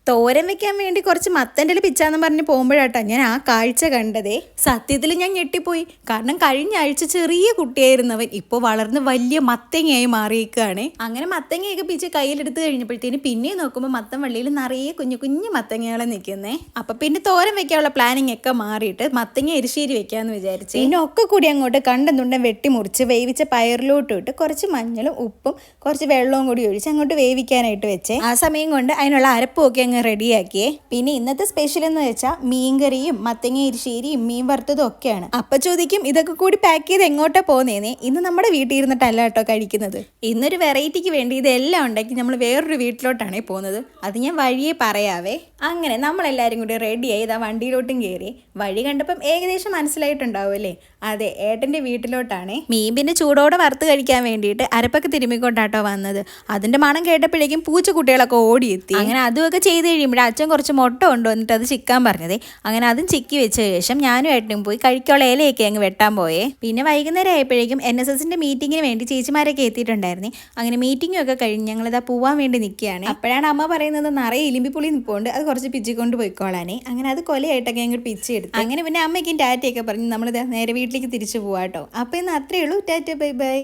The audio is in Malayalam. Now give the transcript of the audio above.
തോരൻ വെക്കാൻ വേണ്ടി കുറച്ച് മത്തൻ്റെ പിച്ചാന്ന് പറഞ്ഞ് പോകുമ്പോഴാട്ടോ ഞാൻ ആ കാഴ്ച കണ്ടതേ. സത്യത്തിൽ ഞാൻ ഞെട്ടിപ്പോയി. കാരണം കഴിഞ്ഞ ആഴ്ച ചെറിയ കുട്ടിയായിരുന്നവൻ ഇപ്പോൾ വളർന്ന് വലിയ മത്തങ്ങയായി മാറിയേക്കാണ്. അങ്ങനെ മത്തങ്ങയൊക്കെ പിച്ച് കയ്യിലെടുത്ത് കഴിഞ്ഞപ്പോഴത്തേന് പിന്നെയും നോക്കുമ്പോൾ മത്തൻ വള്ളിയിൽ നിറയെ കുഞ്ഞു കുഞ്ഞു മത്തങ്ങകളെ നിൽക്കുന്നേ. അപ്പം പിന്നെ തോരൻ വെക്കാനുള്ള പ്ലാനിങ് ഒക്കെ മാറിയിട്ട് മത്തങ്ങ എരിശ്ശേരി വെക്കാമെന്ന് വിചാരിച്ചു. പിന്നെ ഒക്കെ കൂടി അങ്ങോട്ട് കണ്ടെന്നുണ്ടൻ വെട്ടിമുറിച്ച് വേവിച്ച പയറിലോട്ട് ഇട്ട് കുറച്ച് മഞ്ഞളും ഉപ്പും കുറച്ച് വെള്ളവും കൂടി ഒഴിച്ച് അങ്ങോട്ട് വേവിക്കാനായിട്ട് വെച്ചേ. ആ സമയം കൊണ്ട് അതിനുള്ള അരപ്പൊക്കെ അങ്ങ് റെഡിയാക്കിയേ. പിന്നെ ഇന്നത്തെ സ്പെഷ്യൽ എന്ന് വെച്ചാൽ മീൻകറിയും മത്തങ്ങ എരിശ്ശേരിയും മീൻ വറുത്തതും ഒക്കെയാണ്. അപ്പം ചോദിക്കും ഇതൊക്കെ കൂടി പാക്ക് ചെയ്ത് എങ്ങോട്ടാ പോകുന്നേന്നേ. ഇന്ന് നമ്മുടെ വീട്ടിൽ ഇരുന്നിട്ടല്ല കേട്ടോ കഴിക്കുന്നത്. ഇന്നൊരു വെറൈറ്റിക്ക് വേണ്ടി ഇതെല്ലാം ഉണ്ടാക്കി നമ്മൾ വേറൊരു വീട്ടിലോട്ടാണ് പോകുന്നത്. അത് ഞാൻ വഴിയെ പറയാവേ. അങ്ങനെ നമ്മളെല്ലാവരും കൂടി റെഡിയായി ഇതാ വണ്ടിയിലോട്ടും കയറി. വഴി കണ്ടപ്പം ഏകദേശം മനസ്സിലായിട്ടുണ്ടാവുമല്ലേ, അതെ ഏട്ടൻ്റെ വീട്ടിലോട്ടാണ്. മീൻ പിന്നെ ചൂടോടെ വറുത്ത് കഴിക്കാൻ വേണ്ടിയിട്ട് അരപ്പൊക്കെ തിരുമ്മിക്കൊണ്ടാട്ടോ വന്നത്. അതിൻ്റെ മണം കേട്ടപ്പോഴേക്കും പൂച്ചക്കുട്ടികളൊക്കെ ഓടിയെത്തി. അങ്ങനെ അതുമൊക്കെ ചെയ്ത് കഴിയുമ്പോൾ അച്ഛൻ കുറച്ച് മുട്ട കൊണ്ടുവന്നിട്ട് അത് ചിക്കാൻ പറഞ്ഞതേ. അങ്ങനെ അതും ചിക്കി വെച്ച ശേഷം ഞാനും ഏട്ടനും പോയി കഴിക്കാനുള്ള ഇലയൊക്കെ അങ്ങ് വെട്ടാൻ പോയേ. പിന്നെ വൈകുന്നേരം ആയപ്പോഴേക്കും NSSൻ്റെ മീറ്റിങ്ങിന് വേണ്ടി ചേച്ചിമാരൊക്കെ എത്തിയിട്ടുണ്ടായിരുന്നേ. അങ്ങനെ മീറ്റിംഗും ഒക്കെ കഴിഞ്ഞ് ഞങ്ങളിതാ പോവാൻ വേണ്ടി നിൽക്കുകയാണ്. അപ്പോഴാണ് അമ്മ പറയുന്നത് നിറയെ ഇലിമ്പിപ്പുളി നിൽപ്പുണ്ട്, അത് കുറച്ച് പിച്ചിക്കൊണ്ട് പോയിക്കോളാനേ. അങ്ങനെ അത് കൊലയായിട്ടൊക്കെ അങ്ങോട്ട് പിച്ചെടുത്തു. അങ്ങനെ പിന്നെ അമ്മയ്ക്കും ടാറ്റയൊക്കെ പറഞ്ഞ് നമ്മളിത് നേരെ വീട്ടിലേക്ക് തിരിച്ചു പോവാട്ടോ. അപ്പോൾ ഇന്ന് അത്രയേ ഉള്ളൂ. Tata bye bye.